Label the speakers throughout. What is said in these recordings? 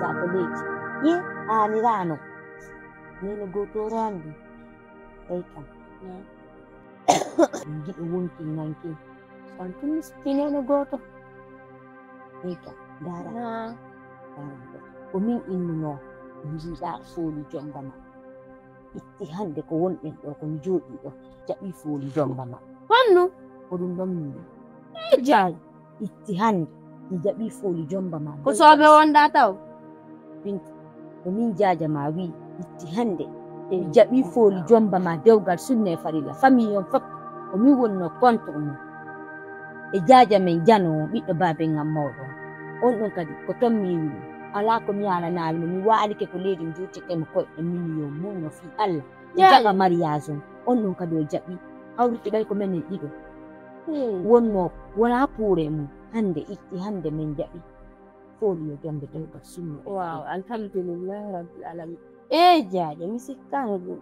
Speaker 1: sa college. Ye ani rano. Nene gotorandi. Eka. Ngi wonki nanki. Santu spinene goto. Eka. Dara. Ko min innuno jiida foli jombama. Itti hande ko wonɗen ɗo ko jooɗi ɗo jaɓi foli jombama. Honno ko ɗum ɗon min. Jaay itti hande mi jaɓi foli jombama. Ko soɓe wonda taw. Ko min jaaja ma wi itti hande mi jaɓi foli jombama dewgal sunne farilla famille on fof ko min wonno contre mum. E jaaja men jano ɓiɗɗo baabe ngam mawɗo. On ɗon kadi ko ton mi wi ala ko mi ala naal mi waalike ko leydi juutike mo koyɗe million mum no fi Allah jaɓa mariage on ɗon kadi o jaɓi hawriti ɓay ko men ɗiɗo wonno wona puure mum hande itti hande min jaɓi foli yo jombe dewgal sunno. Wow, alhamdulillah rabbil alamin. Jaaje mi sikkano ɗum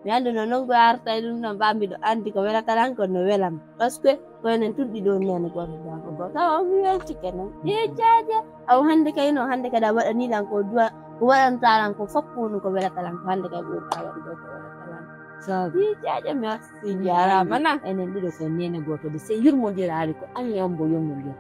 Speaker 1: mi anduno non ko arta ɗum no mbamiɗo andi ko welata tan ko no welam parce que ko enen tudɗi ɗo nene goto dako goto tawa mi weltike noon jaaje aw hande kay no hande kadi a waɗanilan ko duwa ko waɗantalan ko foppunu ko welatalan ko hande kay ɓurɗa waɗuɗo ko welatalan sabi jaaje merci jarama na enen ɗiɗo ko nene goto de se yurmodirari ko an yambo yongodir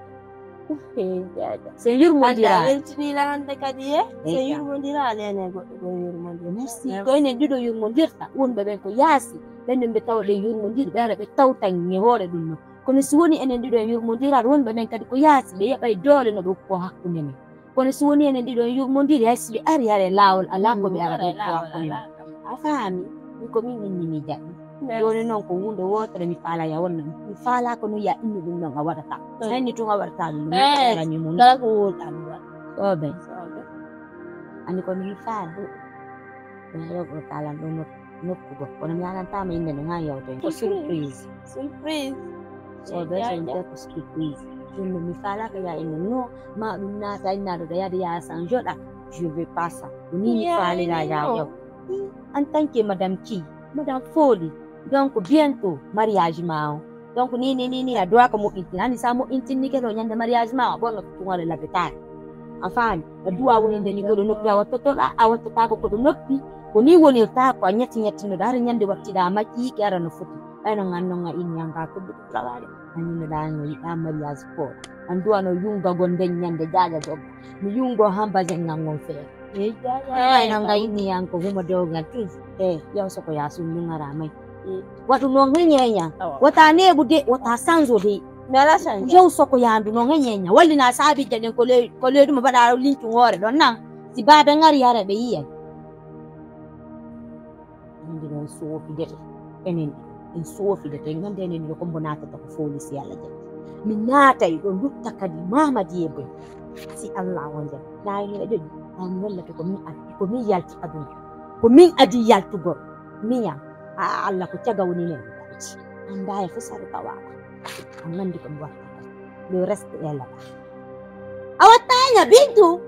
Speaker 1: jaaje se yurmodira weltinila hande kadi se yurmodira nene goɗɗo ko yurmodir merci ko enen ɗiɗo yurmodirta wonɓe ɓen ko yaasi ɓenɗon ɓe tawɗe yurmodir ɓe ara ɓe tawtan e hoore ɗum no kono si woni enen ɗiɗo en yurmodirat wonɓe ɓen kadi ko yaasi ɓe yaɓay doole no ɓe hokko hakkunde men kono si woni enen ɗiɗo en yurmodiri hay si ɓe ari hare laawol ala ko ɓe ara ɓe hokko hakkunde men a faami ko min inni mi jaɓi joni noon ko hunde wotere mi faala ya wonna mi faala ko no ya inni ɗum noon a waɗata hayni tun a waɗata ɗum ɗum kala ko wolɗa mi waɗa soɓe andi kono mi faali mi yoɓo kalan ɗo nokkugo kono mi alantama inde nde ha yawten ko surprise soɓe so mi ko surprise ɗum mi faala ko ya inde no ma ɗum naata innaɗo ɗo yaade yasan joɗa je vais pas ça ni mi faalira yaw en tant que madame qui madame Foli donc bientôt mariage ma o donc ni a doit ko moƴƴintin hani sa moƴƴintinni keɗo ñande mariage ma o ɓonno tugore labetare a faami a duwa woninde ni koɗo noppi a wattotoɗa a wattata ko koɗo noppi ko ni wonirta ko a ñettinoɗa har ñande wattiɗa makki yiƙe ara no foti ɓayno gannon a inni anga kodduɗo rawaɗe anninoɗa no yiɗa mariage fort an duwano yungago nden ñande jaaja dogga mi yungo hambasen ngan gon feere ɓayno nga inni yan ko huma dewgal tun yaw soko ya sum ngara may waɗu no ŋeñeña wata neɓu de wata sanzo de jew soko yandu no ŋeñeña wallina saabi jaɗen ko leyɗuma mbaɗa lincu hoore ɗon nan si baabe ngari yara ɓe yiyay andi ɗon soofidete enen en soofidete gande enen ɗo kombo natata ko Foli si Allah jaɓi min naatay ɗo dutta kadi mamadi e boy si Allah wonde nayni ɓe ɗoɗi an wallata ko min yalti aduna ko min adi yaltugol miya Allah ko caga woni nen ɗaɓiti anda e fo sare tawaɗa an nandi ko mi watta le reste est là a wattaña Bintu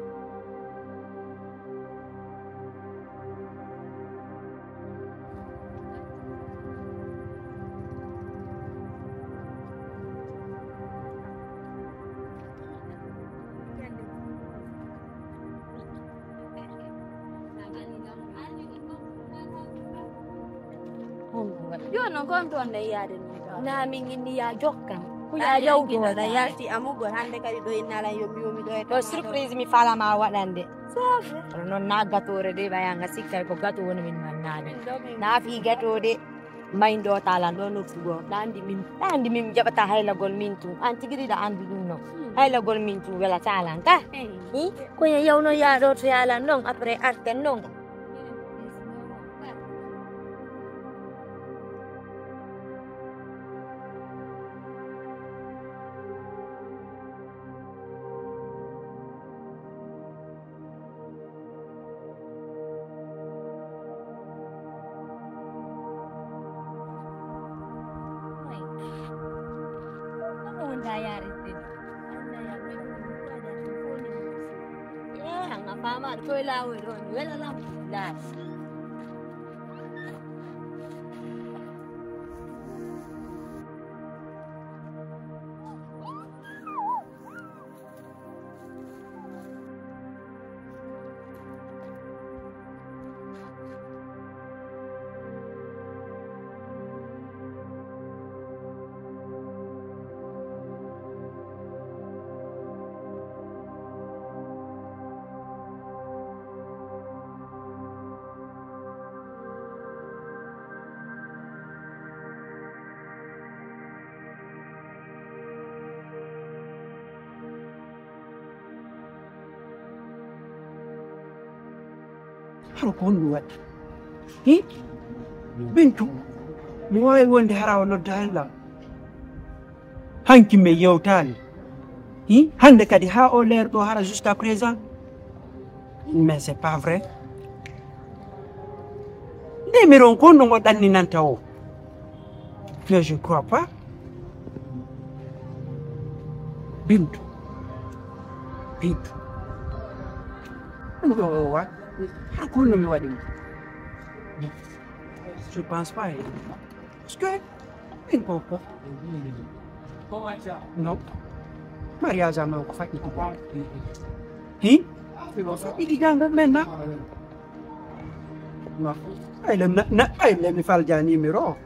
Speaker 1: yo no gonto on yaade na min inni ya jokka ko ya jawgo da yalti amugo hande kadi do innala yomi do to surprise mi fala ma wadande sabe non na gatore de bayanga sikka ko gato woni min mannade na fi gato de mayndo tala do no fugo dandi min jabata haylagol min tu antigiri da andi dum no haylagol min tu wala tala ka ko ya yawno ya do to yala non après arten non Mama, tôi lao rồi, rất là lâu. Là
Speaker 2: haro ko on wadi hi bintu mi wawi wonde harawo noddalla hanki me yewtani hi hande kadi ha o leer do hara jusqu'à présent mais c'est pas vrai numéro ko no danni nanta o mais je crois pas bintu what ko no mi wadi je pense pas parce que il faut pas non mariage am ko fakki ko hi il ganga maintenant non ay le mi fal ja numéro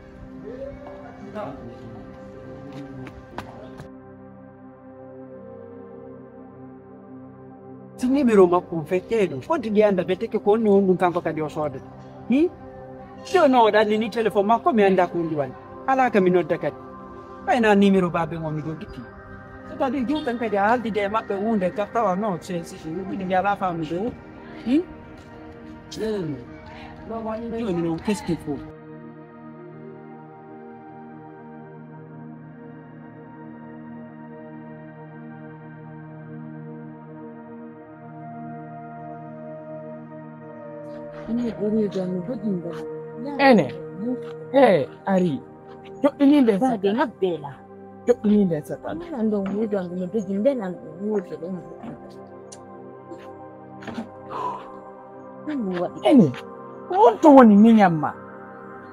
Speaker 2: si numéro makko fetteɗo fodde ndi anda fetteke ko wonni won ɗum kanko kadi o soodata hi so no ɗanni ni téléphone makko mi anda ko ndi wani ala ka mi nodda kadi ɓayna numéro babe ngo mi ɗo gitti c'est-à-dire jumɓen kadi a haaldide e maɓɓe hunde ka tawa non ɗiɗi mbi ala famnude o hi joni noon qu'est ce qu'il faut
Speaker 3: ene ari joɗɗininde
Speaker 1: Bade ngabbela.
Speaker 3: joɗɗininde satan
Speaker 1: Ando mudo ando doginde nan mudo ɗum.
Speaker 3: ene on to woni miñamma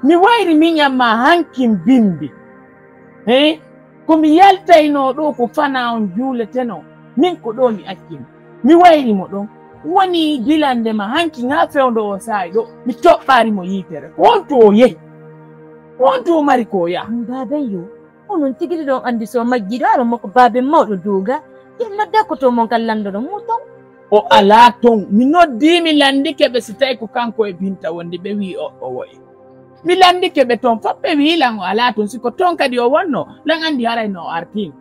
Speaker 3: mi wayri miñamma hankin bindi komi yaltayno ɗo ko fana on juuleteno min ko ɗo mi accimi mi wayrimo ɗon woni gilande ma hanki ha fewndo o saayi ɗo mi toɓɓarimo yitere on to o yehi on to o mari ko yaha
Speaker 1: Baben yo onon tigiri ɗon andi so majjiɗo aɗo makko baben mawɗo duga yen nodda ko to mon kallando ɗon mo ton
Speaker 3: o ala ton mi noddi mi landike ɓe so tawi ko kanko e binta wonde ɓe wi o woyi mi landike ɓe toon fof ɓe wiilan o ala toon siko toon kadi o wonno lan andi harayno o artino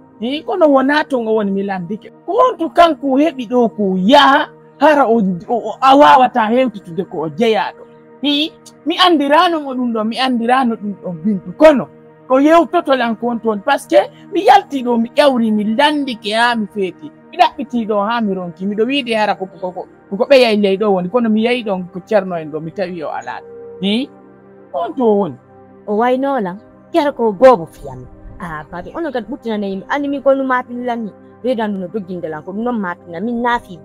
Speaker 3: kono wona toon o woni mi landike ko wonto kanko heɓi ɗo ko yaha hara a wawata hewtitude ko o jeeyaɗo mi andirano mo ɗum ɗo mi andirano ɗum ɗon bintu kono ko yewtotolan kon toon par ce que mi yalti ɗo mi ƴawri mi landike ha mi feeti mi ɗaɓɓiti ɗo ha mi ronki miɗo wiide hara ko ɓeyay ley ɗo woni kono mi yeyi ɗon ko ceerno en ɗo mi tawi o alaɗo on to woni
Speaker 1: o waynolan kera ko goobo fiyami babe onon kadi ɓuttinanayimi andi min kono mapillanni reedandu no doggindelan ko ɗum noon mapilna min naafi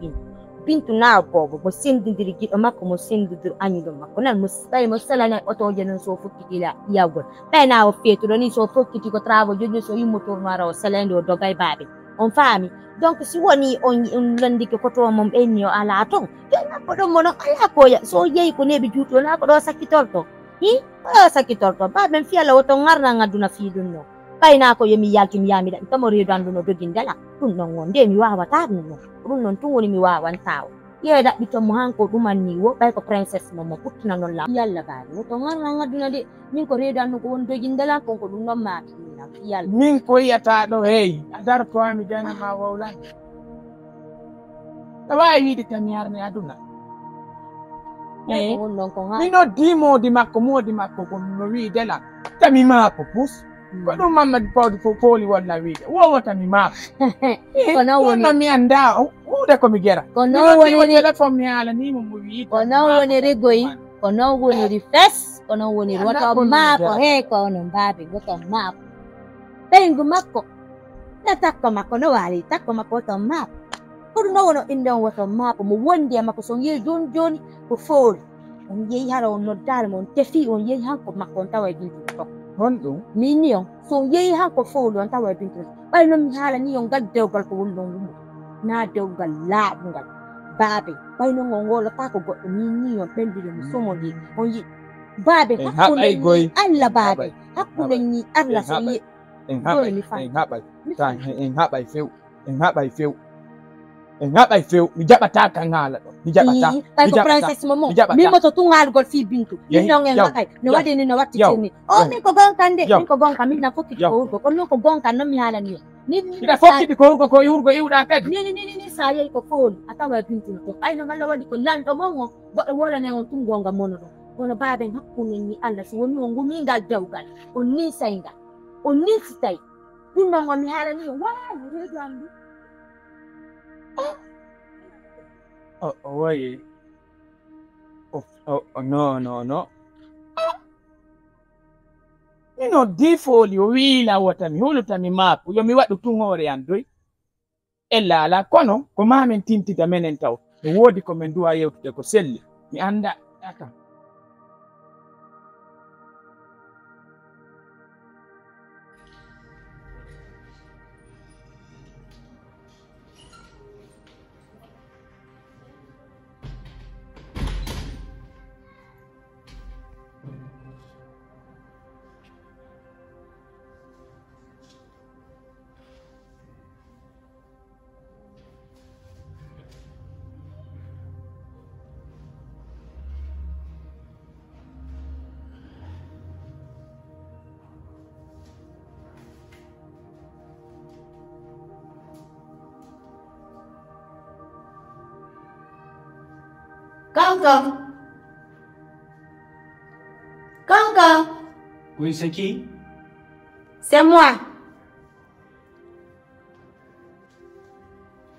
Speaker 1: bintu na bobo mo sendidiri giɗo makko mo sendidiri anyuɗo makko nan ɓay mo salani otoje non so fokkitila yawgol ɓayna o feetuɗo ni so fokkiti ko travaux joni so yimmo tournoira o salande o dogay baɓe on faami donc si woni on landike koto mom ɓenni o ala ton jonakko ɗon mo non ala koya so yeeyi ko neɓi juuti wona ko ɗo sakkitorto ɗo sakkitorto baɓen fiyala woto garna gadduna fiiɗum non ɓayna ko yomi yalti mi yamiɗa tamo reedu andu no dogindela ɗum ɗon won nde mi wawata ɗum non ɗum noon tun woni mi wawantawo yeeyi ɗaɓɓitonmo hanko ɗumanni wo ɓay ko princesse momo ɓuttina noon la yalla baari woto garna gadduna de min ko reedu andu ko woni dogindela konko ɗum noon maɗumina fiyalla
Speaker 3: min ko yiyata ɗo heyi a dartoami janama wawlan a wawi wiide tami yarni aduna
Speaker 1: won noon ko
Speaker 3: mi noddi modi makko no wi dela tami maako pus ko ɗum mamadou pawdi fooli wonna wiide wowotami maako kono mi anda huude komi gera
Speaker 1: ko noon woni
Speaker 3: téléphone mi haalanimo mo wi
Speaker 1: ko noon woni rigoyi ko noon woniri fes ko noon woniri woto maako he ko onon baabi woto maako ɓeygu makko na takko makko no waali takko makko woto maako ko ɗum noon wono inde on woto maako mo wondi e makko so on yehi joni joni ko fooli on yehi hara on noddaare mo on tefi on yehi hanko makko on tawa e bintu tok
Speaker 3: honɗum
Speaker 1: min ni on so on yehi hanko fooli on tawa e bintu ɓay noon mi haalani on ngal dewgal ko woni ɗon wumo na dewgal laaɓungal baabe ɓay noon on wolata ko goɗɗo min ni on ɓendude mi somoni on yi baabe hakkunde Allah baabe hakkunde ni Allah so yi
Speaker 3: en haɓay few mi jaɓata kan haala ɗo mi jaɓata
Speaker 1: ɓay ko princesse momo min moto tun haalgol fi bintu min noon en haɓay no waɗini no wattitirni o min ko gonkan de min ko gonka min na fokkiti ko wurgo kono noon ko gonkan noon mi haalani on
Speaker 3: Ida fokki di ko yurgo iwda kadi.
Speaker 1: Ni saya ko phone atawa pintu ko. Ay no ngala wadi ko lando mo bo wala ne on tungo nga mono do. Kono baabe hakkunde ni Allah so woni on gumi ngal dawgal. On ni sayga. On ni sitay. Kunno ngom harani wa redo ambi.
Speaker 3: Oh, wait. Oh, no. You know, default you wila watami hulu tami map. Yo mi watu tungore andoi. Ella la kono ko mamen tinti da menen taw. E wodi ko men duwa yewtude ko selli. Mi anda aka.
Speaker 1: Congo.
Speaker 2: Oui, c'est qui?
Speaker 1: C'est moi.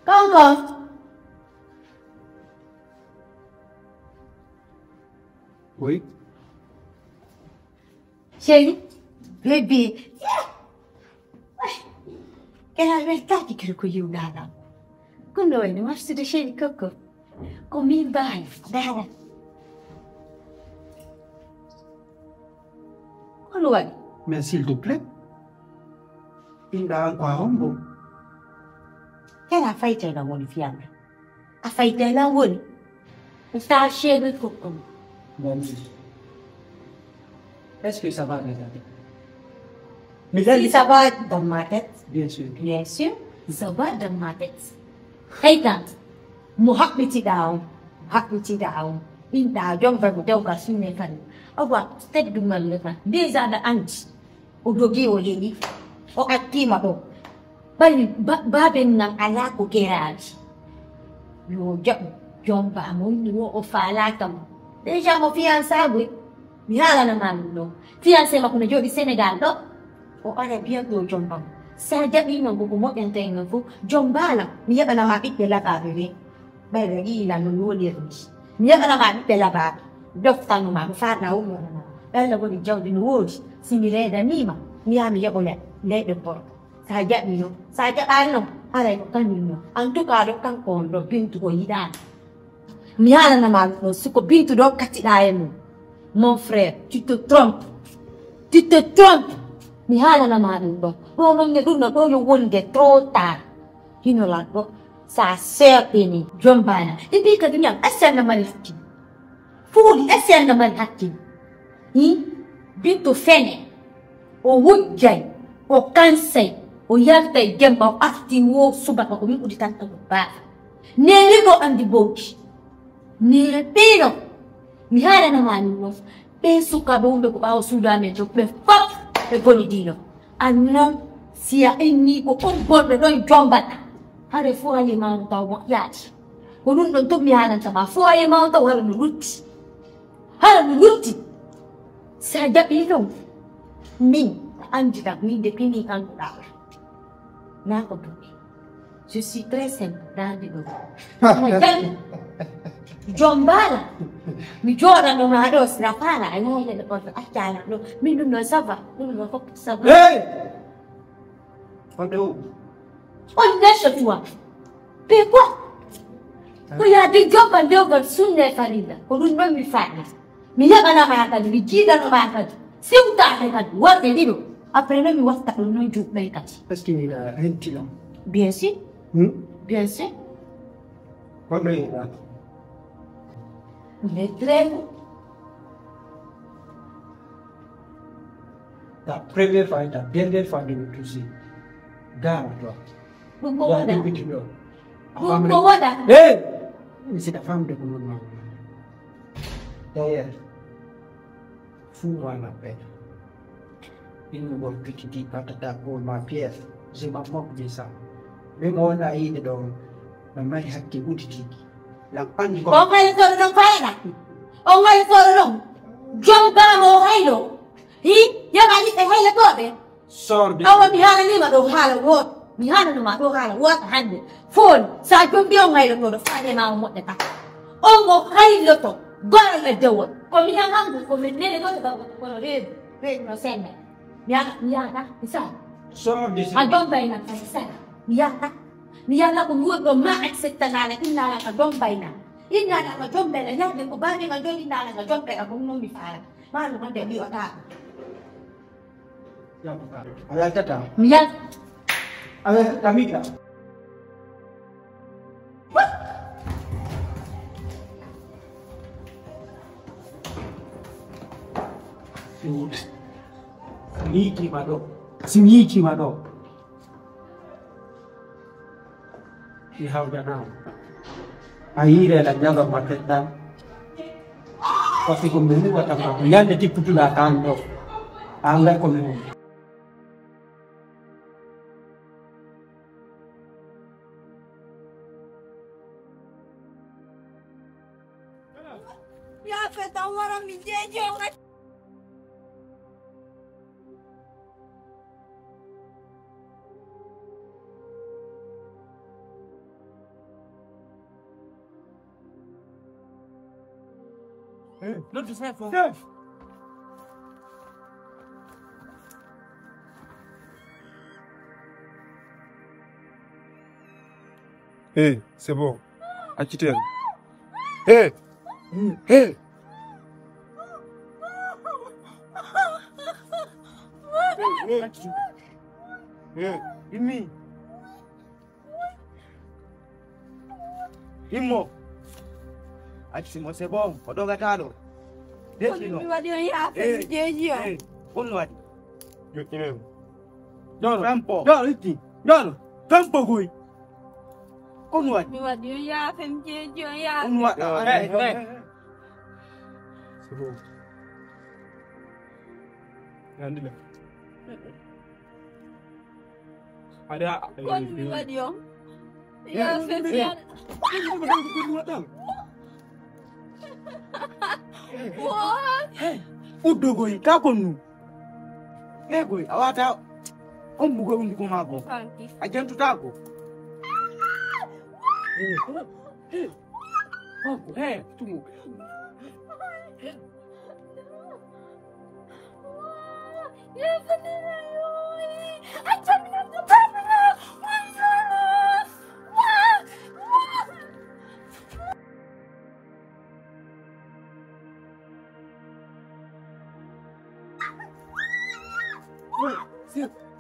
Speaker 1: Congo.
Speaker 2: Oui.
Speaker 1: Chérie, bébé. Quelle realtà di che ko yunala. Kuno ni wafsi de chérie Coco. Come vai? Dara.
Speaker 2: Mais s'il te plaît, il a encore un bon.
Speaker 1: Quelle a fait la bonne fiambre? A fait la bonne. Sta chérie Coco.
Speaker 2: Est-ce que ça va regarder?
Speaker 1: Mais ça va dans ma tête.
Speaker 2: Bien sûr.
Speaker 1: Bien sûr, ça va dans ma tête. Hey, tante. Mu hakbiti down. Inda jom verbo dauka sune kan. Awa step du mal lefa. Déjà da anti. O dogi o yini. O aktima do. Bali baben nang ala ko gerage. Yo jom ba mo ni o fala kam. Déjà mo fiançato. Mi hala na mano. Fiancé ma kuna jodi Senegal do. O Arabia do jom ba. Sa jabi no ko mo entenga ko. Jom bala. Mi ya na mapit la ka bebe. Bella gila non vuol dire mi aveva la bella ba dottano ma farla uno bella con i giorni nuovi si mi reda nima mi ami ya con lei del porco saja mino saja ano ara ko kanino antu ka kan kondo bintu ko ida mi ala na ma no suko bintu do kati daemo mon frère tu te trompes mi ala na ma no non ne dunno do yo wonde trop tard kino la do sa sœur ini jombana ibi ka dunya asana malaki fuli asana malaki bintu fene o wujjay o kansay o yarta gemba afti wo subaka ko mi uditanta ko ba nere ko andi boki nere pero mi hara na mani no pe suka bombe ko ba o sudame to pe fap pe bonidino anno sia inni ko on borbe no jombana Hare fuaye mauta wa yati. Kunun don to mi hanan sama fuaye mauta wa luluti. Hara luluti. Saja pilong. Min anjita mi de pini kan da. Na ko to. Je suis très simple dans le dos. Jombala. Mi jora no ma dos na para ai no le ko acciana no. Mi non sava, non ko sava.
Speaker 2: Hey! Quando
Speaker 1: On laisse toi. Pourquoi? Il y a des gens qui ont sunne farida. Pour une bonne femme. Mais il y a un amant qui dit dans le matin. Si vous t'avez fait, vous avez dit, après le vous avez fait un jour.
Speaker 2: Parce qu'il a un tilon.
Speaker 1: Bien sûr. Bien sûr.
Speaker 2: Quando il a.
Speaker 1: Mais très bon.
Speaker 2: La première fois, la dernière fois de nous toucher. Garde-toi. Hey! C'est la femme de mon nom. D'ailleurs, Fula m'appelle. Il me voit que tu dis pas ta pour ma pièce. je m'amok de ça. Mais moi, on a eu de donc, ma mère a qui vous dit, la panne de
Speaker 1: On va le faire dans Fayana. On va le faire dans Njobaago Hailo. He, Yamani, a Haila Gobe.
Speaker 2: sort de.
Speaker 1: Our Mihana Lima do Hala Wood. Mihana Luma do Hala Water Handed. Phone, Sergeant Bion Hailo, the Friday now, what the cat. Ongo Hailo, God let do it. Or Mihana, for the name of the Red no send me. Miana, is that?
Speaker 2: Sort de.
Speaker 1: I don't buy that, I said. Miana, kung huwag ko ma-accept na inala ka dombay na. Inala ka dombay na yan. Kung ba nga doon inala ka dombay ka kung nung mifara. Mahalo ka din, yung ata.
Speaker 2: Ayah tata.
Speaker 1: Miyan.
Speaker 2: Ayah tamika. Siniki mado. Ihau jangan. Akhirnya la jaga matenda. Pasti kumini wataka. Yang jadi putula kando. Angga kumini.
Speaker 1: Ya feta orang mijeje orang.
Speaker 2: Not to say for.
Speaker 4: Hé, c'est bon. Acquittez. Hé! Hé! Hé! Imi! Imo! Acquitez-moi, c'est bon. Odogatado. Décidons. Hé! Onwadi. Yo tiene. Dolo. Campo. Dolo, iti. Dolo. Campo, güey. Onwadi. Onwadi. C'est bon. Andile. Ada. Udogo ikakonu. Ego awata ombugo unduko mako. Ajentu tako. Tumu.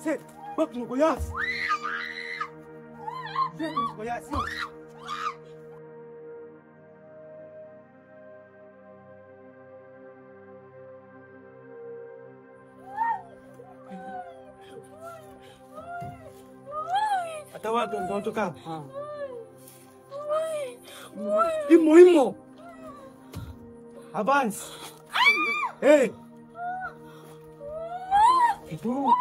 Speaker 4: Sit, back to Goyas. Goyas. Atawa don't tocar. Imo. Avance. Hey. Itu.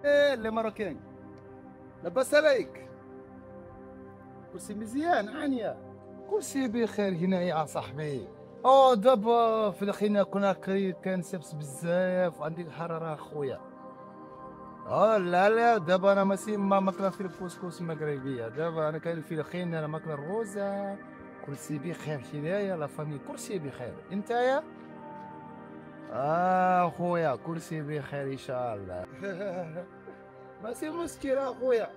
Speaker 5: ايه اللي مروكين لبس عليك كرسي مزيان عنيا كرسي بخير هنا يا صاحبي او دابا في الخينا كوناكري كان سبس بزاف عندي الحراره اخويا لا دابا انا ماشي ما ماكله في الكسكس المغربيه دابا انا كاين في الخينا انا ماكله الروزه كرسي بخير هنايا لا فامي كرسي بخير انتيا خويا كرسي بخير ان شاء الله ماشي مشكلة اخويا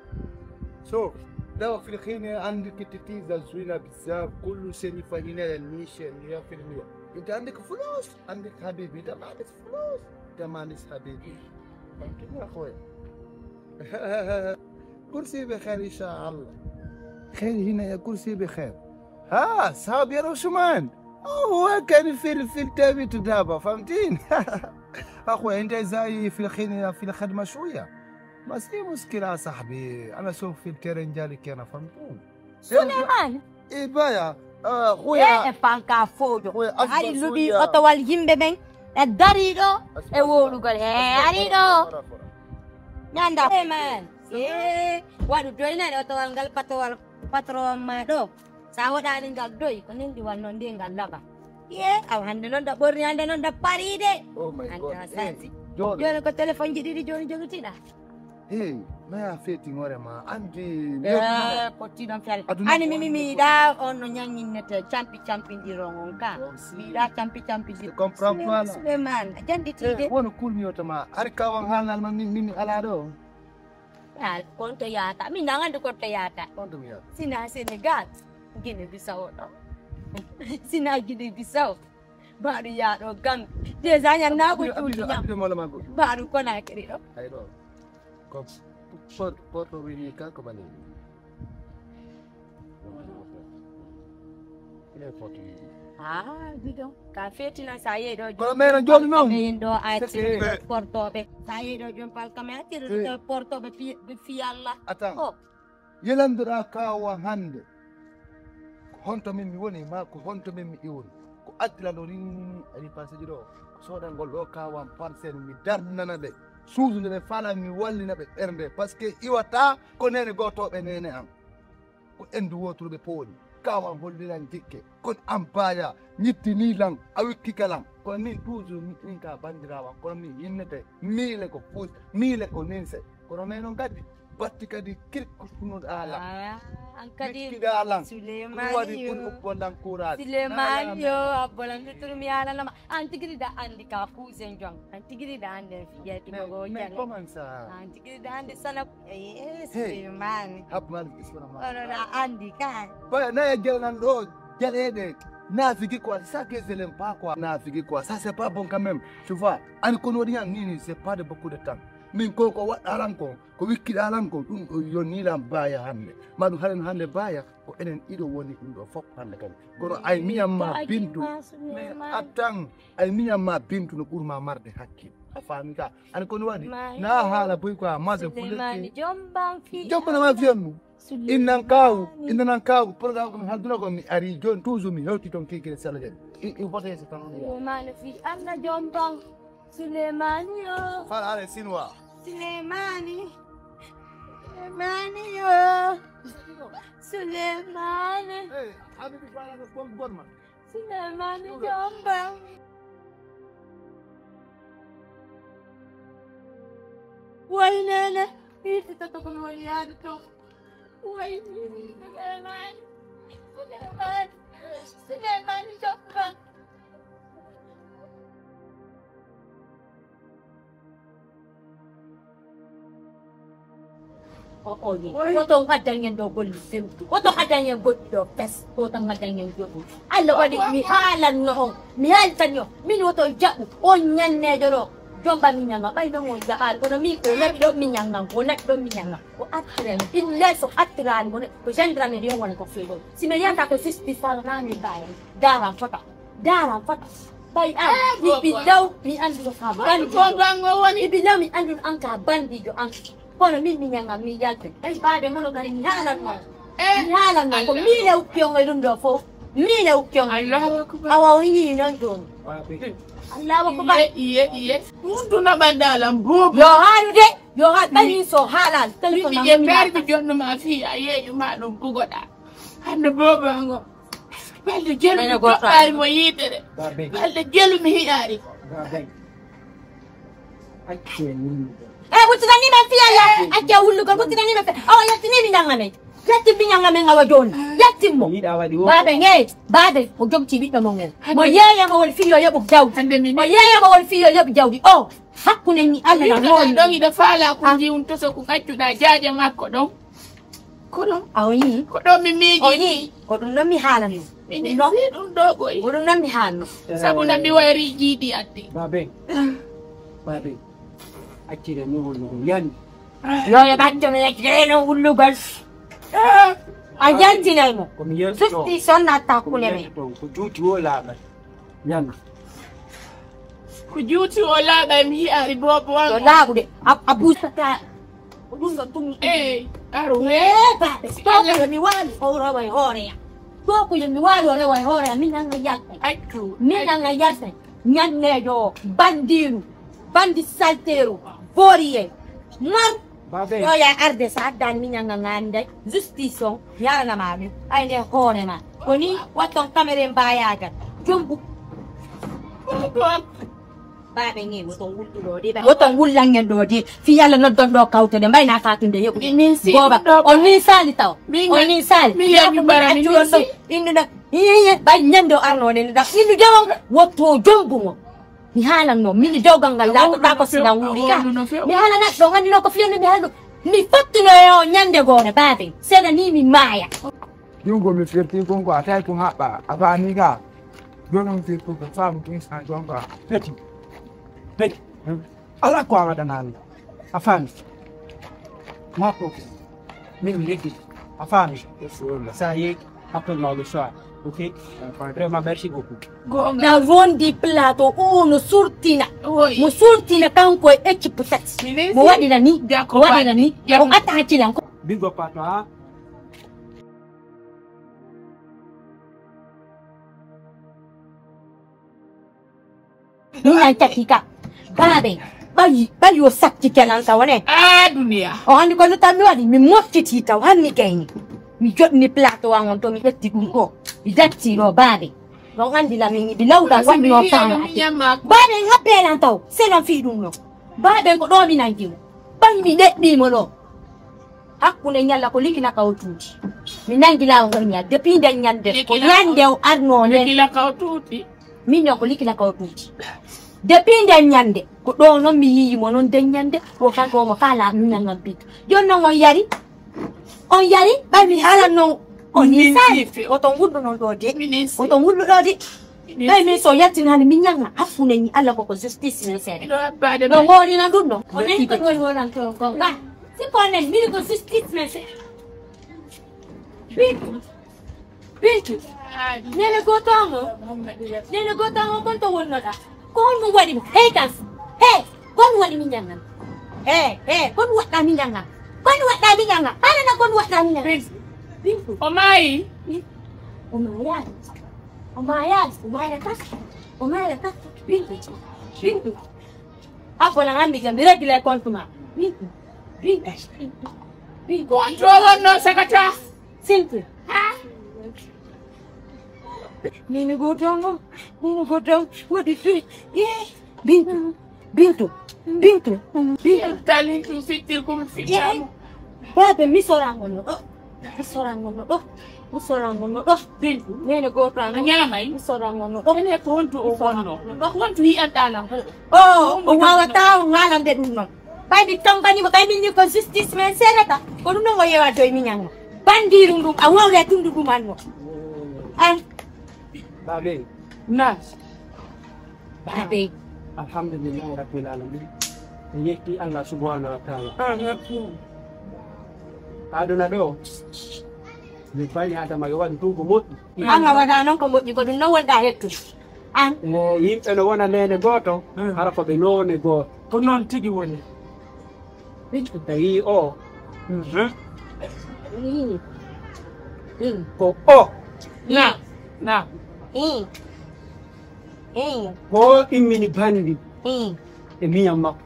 Speaker 5: شوف دابا في الخينة عندك التتيزة زوينة بزاف كله سالفة هنا الميشة 100%. انت عندك فلوس عندك حبيبي انت ما عندك فلوس انت ما عندك حبيبي فهمتني يا اخويا كرسي بخير ان شاء الله خير هنا يا كرسي بخير صحاب يا روشمان هو كان في التابي تدابا فهمتين. اخويا انت زي في الخين في الخدمه شويه ما في مشكله يا صاحبي انا شوف في التيرن جالك انا فهمتون.
Speaker 1: سليمان
Speaker 5: ايه بايا خويا
Speaker 1: فانكا فودو هاري لوبي اوتوال يمبه بن الداريدو اولوغال هاريدو ناندا سليمان waɗu doynani otowal ngal patron ma ɗo sa waɗani ngal doy ko nen diwal noon ndi ngal laɓa aw hande noon da ɓorni hande noon da paride joni ko téléphone ji ɗiɗi joni jogitiɗa
Speaker 5: maya feti ngore ma andi
Speaker 1: pottiɗon fere ani mimi miyiɗa on no ñanginnete campi ɗiron on ka miyiɗa campi ɗi
Speaker 5: comprend pas
Speaker 1: Souleymane a janditiɗe
Speaker 5: wono kulmiyotoma ari kawan halnal ma mimi ala ɗo
Speaker 1: konto yata min nangandi konto yata sina Sénégal Guinée Bissau ɗo sina Guinée Bissau mbaɗu yaɗo Gambie déjà ñannago cuuɗiñam mbaɗu Conakry ɗo
Speaker 5: Porto Vini kako bani. Ile Porto Vini.
Speaker 1: Bidon. Ka fetina sa yedo.
Speaker 5: Ko mena joni non.
Speaker 1: Indo ati Porto be. Sa yedo jom pal kamera tiro Porto be fialla.
Speaker 5: Attends. Yelandra kawa hande. Honto min mi woni ma ko honto min mi iwon. Ko attila do ni ari passé do. Sodan gol do kawa parcel mi darnana be. Suusude ɓe fala mi wallina ɓe ɓernde par ce que iwata ko nene gotoɓe nene am ko endu woturuɓe pooli kawan holliran jikke kon am baya ñittinilan a wikkikalam kono min toujours min ka bandirawa kono min yinnete miile ko puus miile ko ninse kono mais noon kadi batti kadi kirkutunoɗo ala
Speaker 1: Ankadi Souleymane yo abolan turmi ala nama antigiri da andi ka puzen jong antigiri da ande fiyati go
Speaker 5: mais comment ça
Speaker 1: antigiri da ande sana Souleymane
Speaker 5: habmal ismana ma
Speaker 1: ona andi ka
Speaker 5: ba na gelnan do gelede nafigi quoi ça que je l'aime pas quoi nafigi quoi ça c'est pas bon quand même tu vois an kono rien nini c'est pas de beaucoup de temps min ko waɗaran ko wikkiɗaran ko ɗum ɗo yonilam baya hande maɗum haren hande baya ko enen ɗiɗo woni ɗum ɗo fof hande kadi kono ay miyamma bintu mais attan ay miyamma bintu no ɓurma marde hakkil a faami ka an kono waɗi na haala boy quoi mase fuleti jombanama fiyonnu innanan kawu programme komi haalduna ko mi ari joni toujours mi hewti toon kikire sella jen vote c'est tan
Speaker 1: Souleymane fi anna jomban Souleymane yo
Speaker 5: fala ale sinwa
Speaker 1: Souleymane yo Souleymane
Speaker 5: habibi fala ko gorma
Speaker 1: Souleymane jomba waynene iti toto ko wayani to wayni Souleymane jomba Woto kadangin do gol sim. Woto kadangin gol do pes. Woto kadangin gol. Alla wadi mi halan no. Mi haltan yo. Min woto jabu. Onyan ne doro. Jomba minyanga. Bay no mo jaal. Kono mi ko na do minyanga. Ko na do minyanga. Ko atren. Illa so atran ko ko jandra ne dio won ko fego. Si me yanta ko sisti sal na mi bay. Dara fata. Bay an. Ni bilaw mi andu ka bandi. Ko bango woni bilaw mi andu an ka bandi do an. Kono mimi nyanga mi jalpe ay baade mono gari mi halan ko mi le ukyon e dum do fo mi le ukyon Allahu akbar awa yi non don Allahu akbar iye
Speaker 3: Mundu na bandala mbobo
Speaker 1: yo halude yo ha bani so halal telefon
Speaker 3: mi je perbi jonno ma fi aye ma dum bugoda hande bobo ngo balde jelu ko ari mo yidere balde jelu mi hiari
Speaker 1: wutina ni mafia ya aja wuluga wutina ni mafia awa yatini binyangame yati binyangame ngawa jon yatimo bade mo jom tibi to mongo mo yaya mo wol fiyo yabo daw mo yaya mo wol fiyo yabo dawdi oh hakune ni alla na mo
Speaker 3: dongi da fala ko ji un to so ko accu da jaaje makko don ko don
Speaker 1: awi
Speaker 3: ko do mi miji
Speaker 1: oni ko dum mi halan
Speaker 3: ni no dum dogo
Speaker 1: ko dum mi halan
Speaker 3: sabu na mi wari jidi atti
Speaker 2: babe Akire no yan
Speaker 1: yo ya batto me akire no ulugas Ajantinemo.
Speaker 2: Ko mi yer
Speaker 1: Sutti sonna takuleme.
Speaker 2: ko juuti wala ba yan
Speaker 3: Ko juuti o laaɓa mi yi'ari bobo
Speaker 1: Yo
Speaker 3: wan
Speaker 1: lagude abusata. Udunga tum.
Speaker 3: aru
Speaker 1: Babe, stop mi wali ora wai hore. Stop mi wali ora wai hore minanga yatte.
Speaker 3: accu
Speaker 1: Minanga yatte. Nyanne do bandiru. Bandi saltero. Borie. Mar
Speaker 2: babe
Speaker 1: yo ya arde sa dan minanga ngande. Justice on yara na mami. Ay ne hore ma. Koni waton kamere mbayaga. Jumbu babe ngi woton wuldu do di ba. Woton wulang ngen do di. Fi yalla no don do kawte de mbay na fatunde yego. Boba on ni sali taw. On ni sali.
Speaker 3: mi yaɓi bara mi
Speaker 1: Acuoto indu da. Iye bay nyando arno ne da. Indu jawon woto jumbu mo. Mi halan no mi dogal ngal la ko sina wuri ka. Mi halan na do ngani no ko fiyo mi halan. Mi fattuno yo nyande gore babe. Seda ni mi maya.
Speaker 5: Yungo mi firti kongo atai kun haɓa a ni ga donon firti ko famu tun sa jonga
Speaker 2: peti peti ala ko ama danan afan mako min legi afan sa ye après no le soir ok vraiment merci beaucoup
Speaker 3: gonga
Speaker 1: Na rondi plato uno surtina.
Speaker 3: oy
Speaker 1: Mo surtina kanko e chiputat. Mo wadina ni. Mo wadina ni. O atachi lan ko.
Speaker 2: big up à toi
Speaker 1: Ni an takika. Babe. Bayi o sakti kelan tawane.
Speaker 3: duniya
Speaker 1: O handi ko no tammi wadi mi mofti tita hanni kayni. Mi jotni plato wangon to mi hetti dum ko. Mi datti ro babe. Don handi la mi bilawda wadi no fama.
Speaker 3: ñamma
Speaker 1: Babe ngappelan taw. Se non fi dum no. Babe ko do mi nangi. Bayi mi deddi mo lo. Hakkunde nyalla ko likina ka otuti. Mi nangi la ngol nya depuis den nyande ko nyande o arno ne.
Speaker 3: kila kaw tuuti
Speaker 1: Min ko likina ka otuti. Depuis den nyande ko do no mi yi mo non den nyande ko kan ko mo fala mi nangam bit. Jonno on yari. On yari ba mi hala no on ni sai. O ton gudu no do de.
Speaker 3: ministre
Speaker 1: O ton gudu do de. Ba mi so yati na mi nyanga afune ni alla ko justice ni sere.
Speaker 3: ɗo abbade
Speaker 1: No ngori na dunno. On en ko ngori wona to ko. Ga. Si ko nen mi ko justice ni sere. Bitu. Bitu. Nene gotango. Nene gotango kon to wonna da. Kon mo wadi hey kas. Hey, kon wadi min jangan. Hey, kon wada min jangan. Kon wada min jangan. Ana na kon wada min jangan. Bitu.
Speaker 3: o maayi
Speaker 1: Omaya. Omaya kas. Omaya kas. Bitu. Bitu. Apo na ngambi jambi regular kon tuma. Bitu. Bitu. Bitu.
Speaker 3: controlonno sakata
Speaker 1: Simple. Nini gotango. What is it? Yeah. Bintu. Bintu.
Speaker 3: tali ɗum fittir komi fittamo
Speaker 1: Babe mi sorango no. Mi sorango no. Bintu. Nene
Speaker 3: a
Speaker 1: gotango.
Speaker 3: ñamay
Speaker 1: Mi sorango no.
Speaker 3: ene ko wontu o wonno wontu yi'anɗalan ko
Speaker 1: Oh, o wawata ngalande ɗum non. Baydi tambani ko kay min ni ko justice men serata. Ko ɗum non o yewa doy mi nyanga. Bandiru ɗum a wawre tundu ɗum anno. An
Speaker 2: babe nas
Speaker 1: babe.
Speaker 2: alhamdulillah rabbil alamin yekki Allah subhanahu wa ta'ala aduna do mi fali adama yo wan tungo moɗɗi
Speaker 1: Anga wada non ko moƴƴi ko ɗum non wonɗa hettude. An
Speaker 2: yimɓe no wona nene goto hara ko ɓe none goto
Speaker 4: ko noon tigi woni
Speaker 2: tawi o
Speaker 1: Mm.
Speaker 2: ko o
Speaker 3: na
Speaker 2: ko immini bandi e miyam makko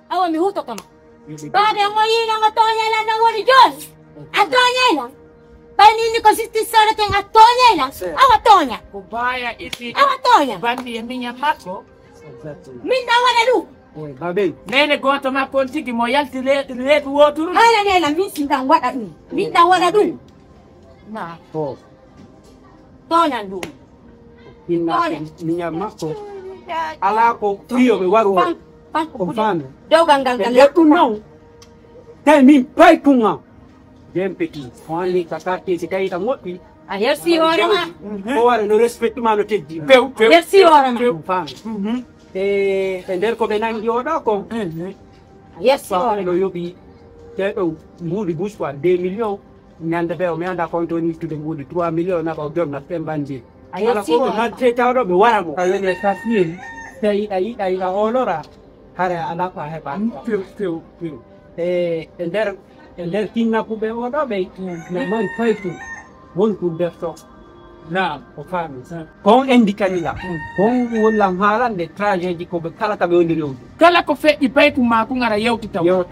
Speaker 1: Awa mi huto kama. Babe mo yina nga tonya lang na wali Diyos. Atonya lang. Bani ni ko sisti sara teng atonya lang. Awa tonya.
Speaker 3: ko baya iti
Speaker 1: Awa tonya.
Speaker 3: bandi e miñam makko
Speaker 1: Minna wala lu.
Speaker 2: babe
Speaker 3: nene goto makko on tigi mo yalti leeɓi woturu
Speaker 1: Hala nela min sindan wada ɗum. Minna wala ɗum.
Speaker 3: na
Speaker 2: ko
Speaker 1: Tonya ɗum.
Speaker 2: inna miyam makko ala ko wiyoɓe waru o on faami
Speaker 1: Dewgal ngal ngal
Speaker 2: ƴettu non tawi min paytunga jen petit on anni ka quartier si tawi ta moƴƴi
Speaker 1: a yersi hoorema.
Speaker 2: ko wara no respect ma no teddi pew pew
Speaker 1: Yersi hoorema.
Speaker 2: on faami e nder ko ɓe nangi oɗo ko
Speaker 1: Yersi
Speaker 2: so
Speaker 1: hoorema.
Speaker 2: no yoɓi teɗo mbuuɗi bouche quoi 2 millions nyande be o mi anda ko to ni tude ngudi 3 millions na ko dom na pembandi
Speaker 1: Ayo
Speaker 2: ala ko na teta do be wara mo ayo ne kasien tay ay la olora hare ala ko he ban piu ender kinna ku be o do be na man faytu won ku defto na o fami kon indikanila kon wala halande tragedy ko be kala ka be woni rew
Speaker 3: kala ko fe i pay ku ma ku ngara yewtitaw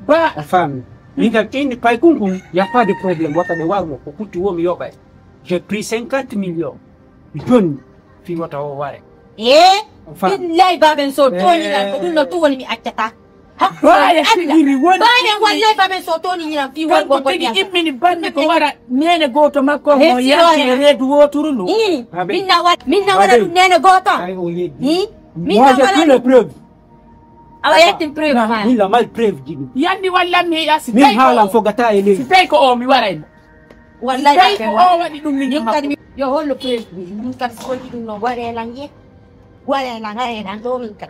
Speaker 2: ba fami Liga kini pai kungu, il n'y a pas de problème. Wata de warmo, kukuti wo miyoba. J'ai pris 50 millions. John, fi wata wo ware.
Speaker 1: Billahi baben so toni na ko no tuwoni mi accata.
Speaker 3: Baya sigiri woni.
Speaker 1: Baya wallahi baben so toni na fi won
Speaker 3: ko tigi imini bande ko wara nene goto makko mo yaki redu woturulu.
Speaker 1: Minna wara nene goto.
Speaker 2: Moi j'ai pris les preuves.
Speaker 1: Awayati preuve ma.
Speaker 2: Ni la mal preuve jibi.
Speaker 3: Yandi walla mi ya
Speaker 2: Min hala fogata ele.
Speaker 3: Sitay ko o mi waray.
Speaker 1: Wallahi
Speaker 3: ko o wadi dum ni
Speaker 1: kadi yo hollo preuve min kan so wadi dum no ware langi. Ware langa e dan do min kan.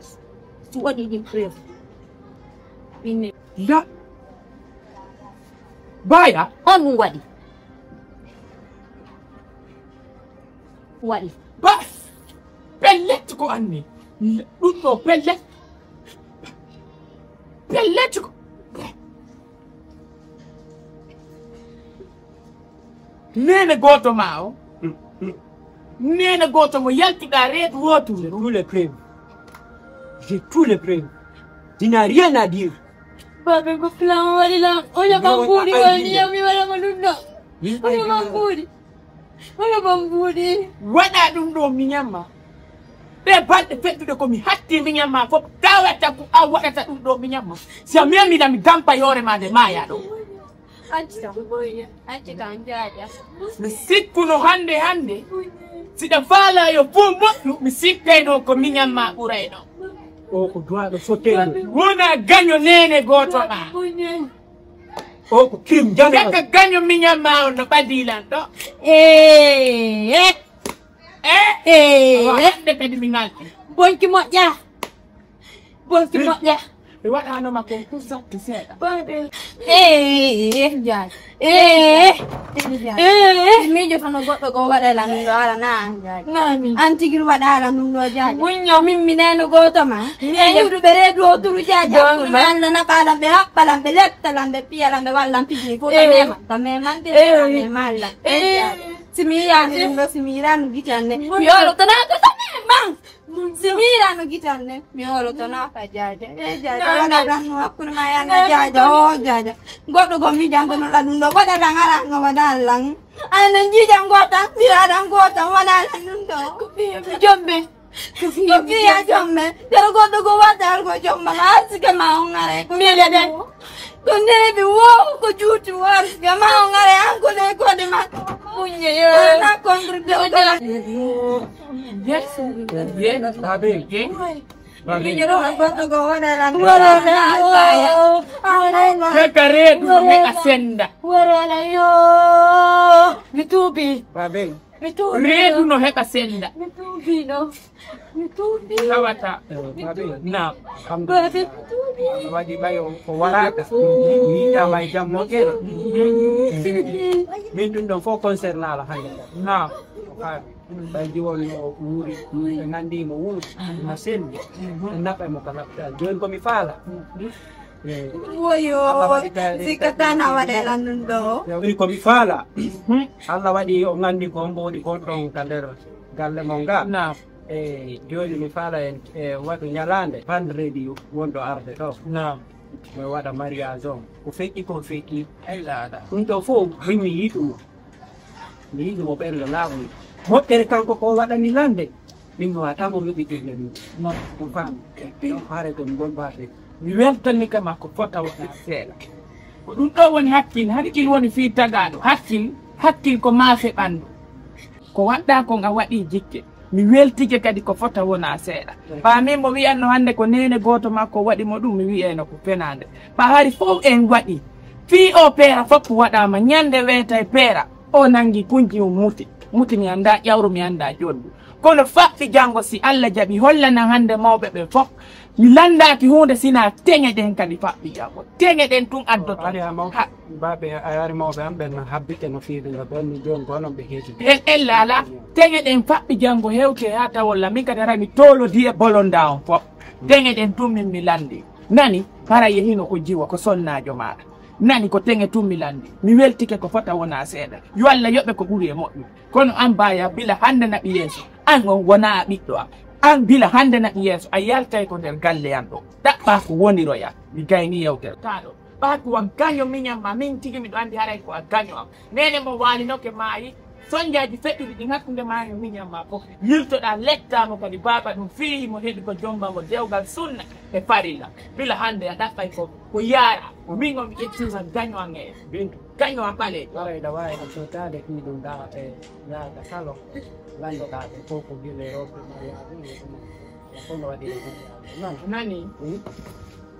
Speaker 1: So wadi dim preuve. Min
Speaker 3: da Baya
Speaker 1: on wadi. Wadi.
Speaker 3: Bas. Pellet ko anni. Dutto pellet. Pellet. Nene goto mao. Nene goto mo yalti da red wotu.
Speaker 2: Tous les preuves. J'ai tous les preuves. Tu n'as rien à dire.
Speaker 1: Babe ko flan wali la. Oya bambudi wali ya mi wala malundo. Oya bambudi. Oya bambudi.
Speaker 3: Wada dum do mi nyama. Be badde fettude ko mi hatti mi nyama fo tawata ko awata dum do mi nyama. Si ami da mi dampa yore mande maya do.
Speaker 1: Anti kanjaja.
Speaker 3: Mi sikkuno hande. Sida fala yo fu mi sikkeno ko mi nyama urayno.
Speaker 2: O ko doado sotelo.
Speaker 3: Wona ganyo nene goto ma.
Speaker 2: O ko kim jane.
Speaker 3: Ka ganyo mi nyama no badilan do. Wande pedi mi ngal.
Speaker 1: Bonki moja.
Speaker 3: E wada no makko kusa tiseda.
Speaker 1: Jaj. Mi jo fano goddo go wada la ndo ala na. Anti gir wada la ndo jaj. Munyo min mineno goto ma. Yudu bere do turu jaj. Man na kala be hakala be letta lambe pia lambe walla piji fo ta me man de malla. Simira no gitanne. Miolo tanato man. Simira no gitanne. Miolo tanaka jaja. Jaja no akuna yana jaja jaja. Goddo go mi jango no lanundo wada langara no wada lang. Ananji jangota sira dangota wada lanundo. Jombe. Kufia jombe. Dero goddo go wada go jomba asike maungare. Miele de. Kone bi wo ko jutu war ga maungare angole ko de ma. Punya ya. Na kontrol
Speaker 3: Yes. Babe.
Speaker 1: Ini jero goddo go wada lang. Wala.
Speaker 3: Kare du me asenda.
Speaker 1: Wala yo. Mitubi.
Speaker 2: Babe.
Speaker 3: Redu no heka senda.
Speaker 1: Mitubi no. Mitubi.
Speaker 3: Tawata.
Speaker 2: Babe.
Speaker 3: Na.
Speaker 1: Babe.
Speaker 2: Wadi bayo ko warata. Ni ta mai jam mo ke. Min dun don fo concert la hande.
Speaker 3: Na.
Speaker 2: Bay diwol mo wuri ngandi mo wuri na sen napa mo kana don ko mi fala
Speaker 1: Woyo, sikatana wada lanundo.
Speaker 2: ya wuri ko mi fala alla wadi o ngandi ko mbodi ko don kandero galle mo nga
Speaker 3: Na.
Speaker 2: joni mi fala en wadu nyalande vendredi wondo arde to
Speaker 3: Na.
Speaker 2: mo wada mariage on ko feki
Speaker 3: Ai lada.
Speaker 2: unto fo rimi yitu ni mo per la lawi mo tere kanko ko wada ni lande min wata mo yobi tele ni no ko fam do fare ko ngon baate
Speaker 3: Mi weltani kama ko fota wona seela. Ko dum do woni hakkil woni fi tagado. Hakkil ko maafe bandu. Ko wadda ko nga wadi jikke. Mi weltike kadi ko fota wona seela. Ba min mo wi'anno hande ko nene goto makko wadi mo dum mi wi'eno ko penande. Ba hari fof en wadi. Fi o pera foppu wadama nyande weta e pera o nangi kunji o muti. muti mi anda ƴawru mi anda joddu kono faɓɓi janngo si Allah jaɓi hollana hannde mawɓe ɓe fof mi landaki hunde sina teŋe ɗen kadi faɓɓi janngo teŋe ɗen tun addoto
Speaker 2: baɓe a yari mawɓe am ɓen habbite no fiiɗi no ɓenni joni gonon ɓe heeji
Speaker 3: en ella ala teŋe ɗen faɓɓi janngo hewte ha tawolla min kadi ara mi tolodi e bolonda on fof teŋe ɗen tun min mi landi nani hara yehino ko jiwa ko sonnajo maɗa nani ko teŋe tun mi landi mi weltike ko fota wona seeɗa yo Allah yoɓe ko ɓuuri e moƴƴu kono an mbaya bila hande naɓi yeeso an on wona ɓiɗɗo am an bila hande naɓi yeeso a yaltay ko nder galle yan ɗo ɗaɓɓa ko woniroya mi gayni yewtere taɗo ɓaako wan gaño miñamma min tigi miɗo andi haray ko a gaño am nene mo walinoke maayi sonjaji feɗɗuɗi ɗin hakkude maayo miñamma fof yiltoɗa lettamo kadi baba ɗum fiimo heɗi ko jombamo dewgal sunna e farilla bila hande a ɗaɓɓay ko yaara min on mi ƴettima gaño an e bintu gaño an ɓaleejo
Speaker 2: warayɗa wawino sotade fi ɗum ɗa e yaada salon landoɗaɓe fof ko gile rewɓe kono waɗi
Speaker 3: nani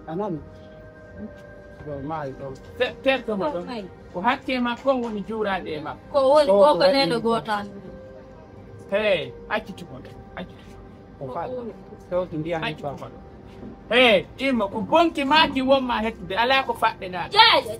Speaker 2: a nani maayi ɗon
Speaker 3: tertomo ɗon ko hakke ma kon woni juurade e makko
Speaker 1: ko woni ko ko neɗɗo gotan
Speaker 3: hey accitumo ɗo accitu
Speaker 2: ko faɗa sewti ndiyan
Speaker 3: accitumo ɗo hey immo ko bonki maki wonma hettude ala ko faɗɗenaɗe
Speaker 1: jeeje